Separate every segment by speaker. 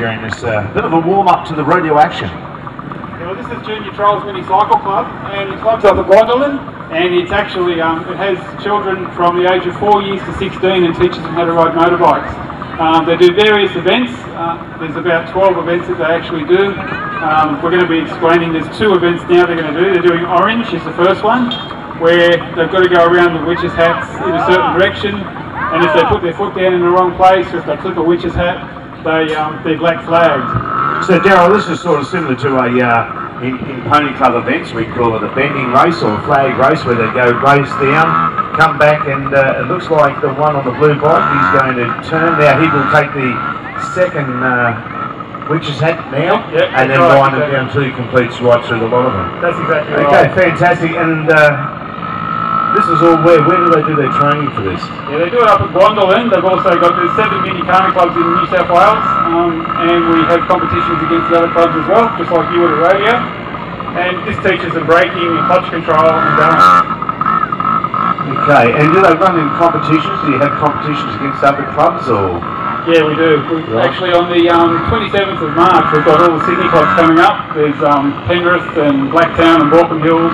Speaker 1: during this bit of a warm-up to the rodeo action.
Speaker 2: Well, this is Junior Trials Mini Cycle Club, and the club's up at Gwendolyn, and it's actually, it has children from the age of 4 years to 16 and teaches them how to ride motorbikes. They do various events. There's about 12 events that they actually do. We're going to be explaining, there's 2 events now they're going to do. They're doing Orange is the first one, where they've got to go around the witches' hats in a certain direction, and if they put their foot down in the wrong place, or if they clip a witch's hat, they're black flagged.
Speaker 1: So Daryl, this is sort of similar to a, in pony club events, we call it a bending race or a flag race, where they go race down, come back, and it looks like the one on the blue bike, he's going to turn. Now he will take the second witch's hat now, and then wind it down till he completes right through the lot of them.
Speaker 2: That's exactly right.
Speaker 1: Okay, fantastic. And this is all where do they do their training for this?
Speaker 2: Yeah, they do it up at Gwendolyn. They've also got, there's 7 Minikhana clubs in New South Wales, and we have competitions against the other clubs as well, just like you would at rodeo. And this teaches them braking and clutch control and balance.
Speaker 1: Okay, and do they run in competitions? Do you have competitions against other clubs, or?
Speaker 2: Yeah, we do. Actually, on the 27th of March, we've got all the Sydney clubs coming up. There's Penrith and Blacktown and Baulkham Hills,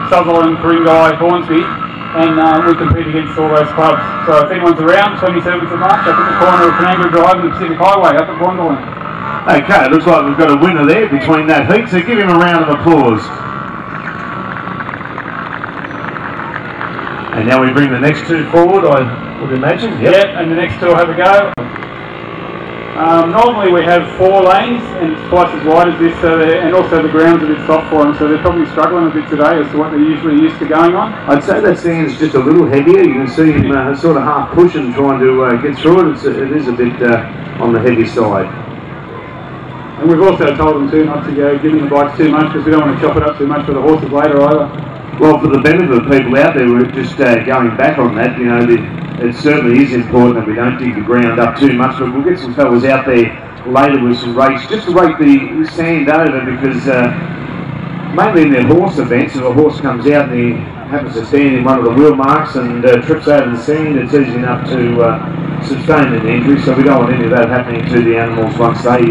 Speaker 2: Sutherland, Ku-ring-gai, Hornsby, and we compete against all those clubs. So if anyone's around, 27th of March, up at the corner of Canangara Drive and the Pacific Highway, up at Gwendolyn.
Speaker 1: Okay, it looks like we've got a winner there between that heat, so give him a round of applause. And now we bring the next 2 forward, I would imagine. Yep.
Speaker 2: Yeah, and the next 2 will have a go. Normally we have 4 lanes, and it's twice as wide as this, and also the ground's a bit soft for them, so they're probably struggling a bit today as to what they're usually used to going on.
Speaker 1: I'd say that stand's just a little heavier. You can see him sort of half pushing, trying to get through it. It is a bit on the heavy side.
Speaker 2: And we've also told them too not to go giving the bikes too much, because we don't want to chop it up too much for the horses later either.
Speaker 1: Well, for the benefit of people out there, we're just going back on that, you know, it certainly is important that we don't dig the ground up too much, but we'll get some fellas out there later with some rakes, just to rake the sand over, because mainly in their horse events, if a horse comes out and he happens to stand in one of the wheel marks and trips over the sand, it's easy enough to sustain an injury, so we don't want any of that happening to the animals once they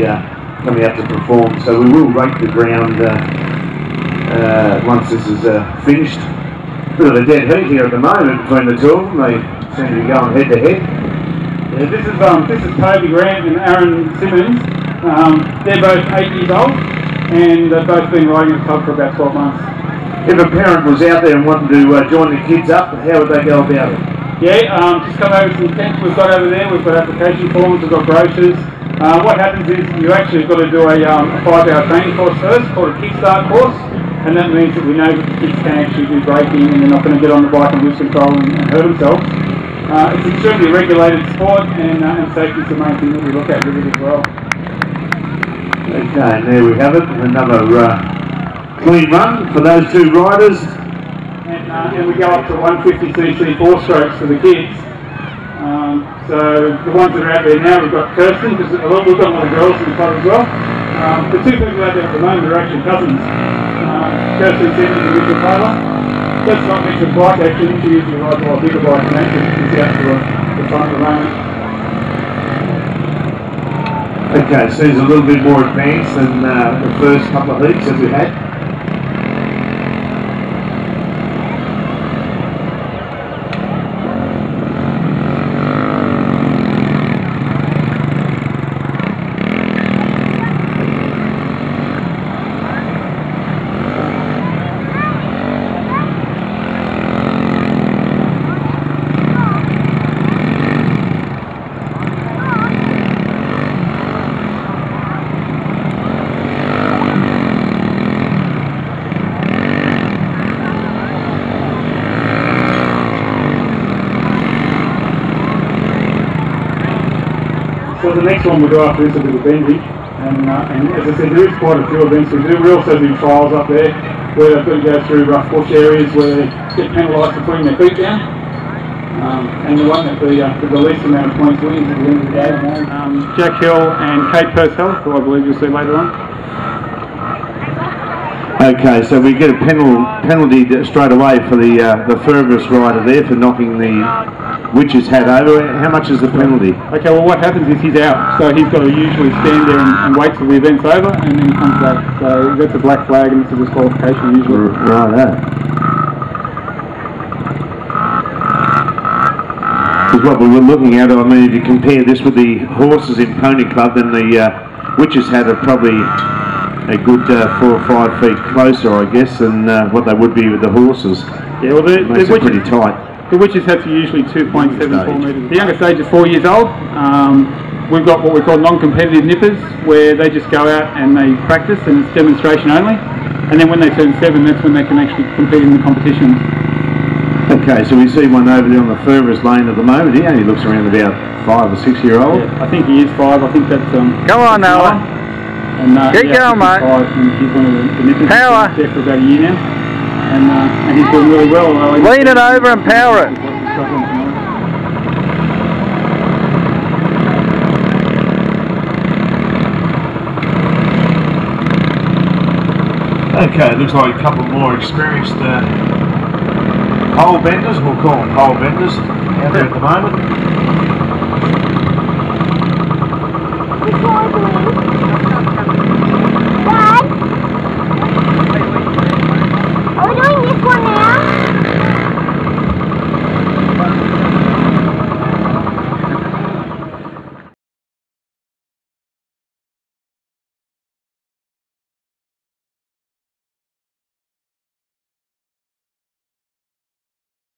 Speaker 1: come out to perform. So we will rake the ground once this is finished. Bit of a dead heat here at the moment between the 2 of them. They seem to be going head to head.
Speaker 2: Yeah, this is Toby Grant and Aaron Simmons. They're both 8 years old, and they've both been riding the club for about 12 months.
Speaker 1: If a parent was out there and wanted to join the kids up, how would they go about it?
Speaker 2: Yeah, just come over to the tent we've got over there. We've got application forms, we've got brochures. What happens is you actually got to do a 5-hour training course first, called a kickstart course, and that means that we know that the kids can actually do braking and they're not going to get on the bike and lose control and hurt themselves. It's an extremely regulated sport, and safety is the main thing that we look at with it as well.
Speaker 1: Okay, and there we have it, another clean run for those 2 riders.
Speaker 2: And we go up to 150cc 4-strokes for the kids. So the ones that are out there now, we've got Kirsten, because we've got a lot of girls in the club as well. The 2 people out there at the moment are actually cousins. Kirsten Simmons and Richard Taylor. That's not Richard's bike actually, she usually rides a lot bigger bike than that, because she's out to the front at the moment.
Speaker 1: Okay, so he's a little bit more advanced than the first couple of heats that we had.
Speaker 2: So the next one we'll do after this will be the Benji, and as I said, there is quite a few events we do. We also do trials up there where they've got to go through rough bush areas where they get penalised for putting their feet down. And the one that the least amount of points wins at the end of the day. Jack Hill and Kate Purcell, who I believe you'll see later on.
Speaker 1: Okay, so we get a penalty straight away for the furthest rider there for knocking the witch's hat over. How much is the penalty?
Speaker 2: Okay, well what happens is he's out, so he's got to usually stand there and wait till the event's over and then he comes back. So that's a black flag and it's a disqualification usually.
Speaker 1: Right. Because what we were looking at, I mean, if you compare this with the horses in Pony Club, then the witches had probably a good 4 or 5 feet closer, I guess, than what they would be with the horses.
Speaker 2: Yeah, well, the
Speaker 1: makes it pretty tight.
Speaker 2: The witches heads are usually 2.74 metres. The youngest age is 4 years old. We've got what we call non-competitive nippers, where they just go out and they practice and it's demonstration only. And then when they turn 7, that's when they can actually compete in the competitions.
Speaker 1: Okay, so we see one over there on the furthest lane at the moment. He only looks around about 5 or 6 year old.
Speaker 2: Yeah, I think he is 5. I think that's
Speaker 3: Come on, Noah.
Speaker 2: And,
Speaker 3: Get going, mate.
Speaker 2: He's one of the nippers.
Speaker 3: Power.
Speaker 2: He's there for about a year now. And he's doing really well.
Speaker 3: Lean it over and power it.
Speaker 1: Okay, looks like a couple more experienced pole benders, we'll call them pole benders, out there at the moment.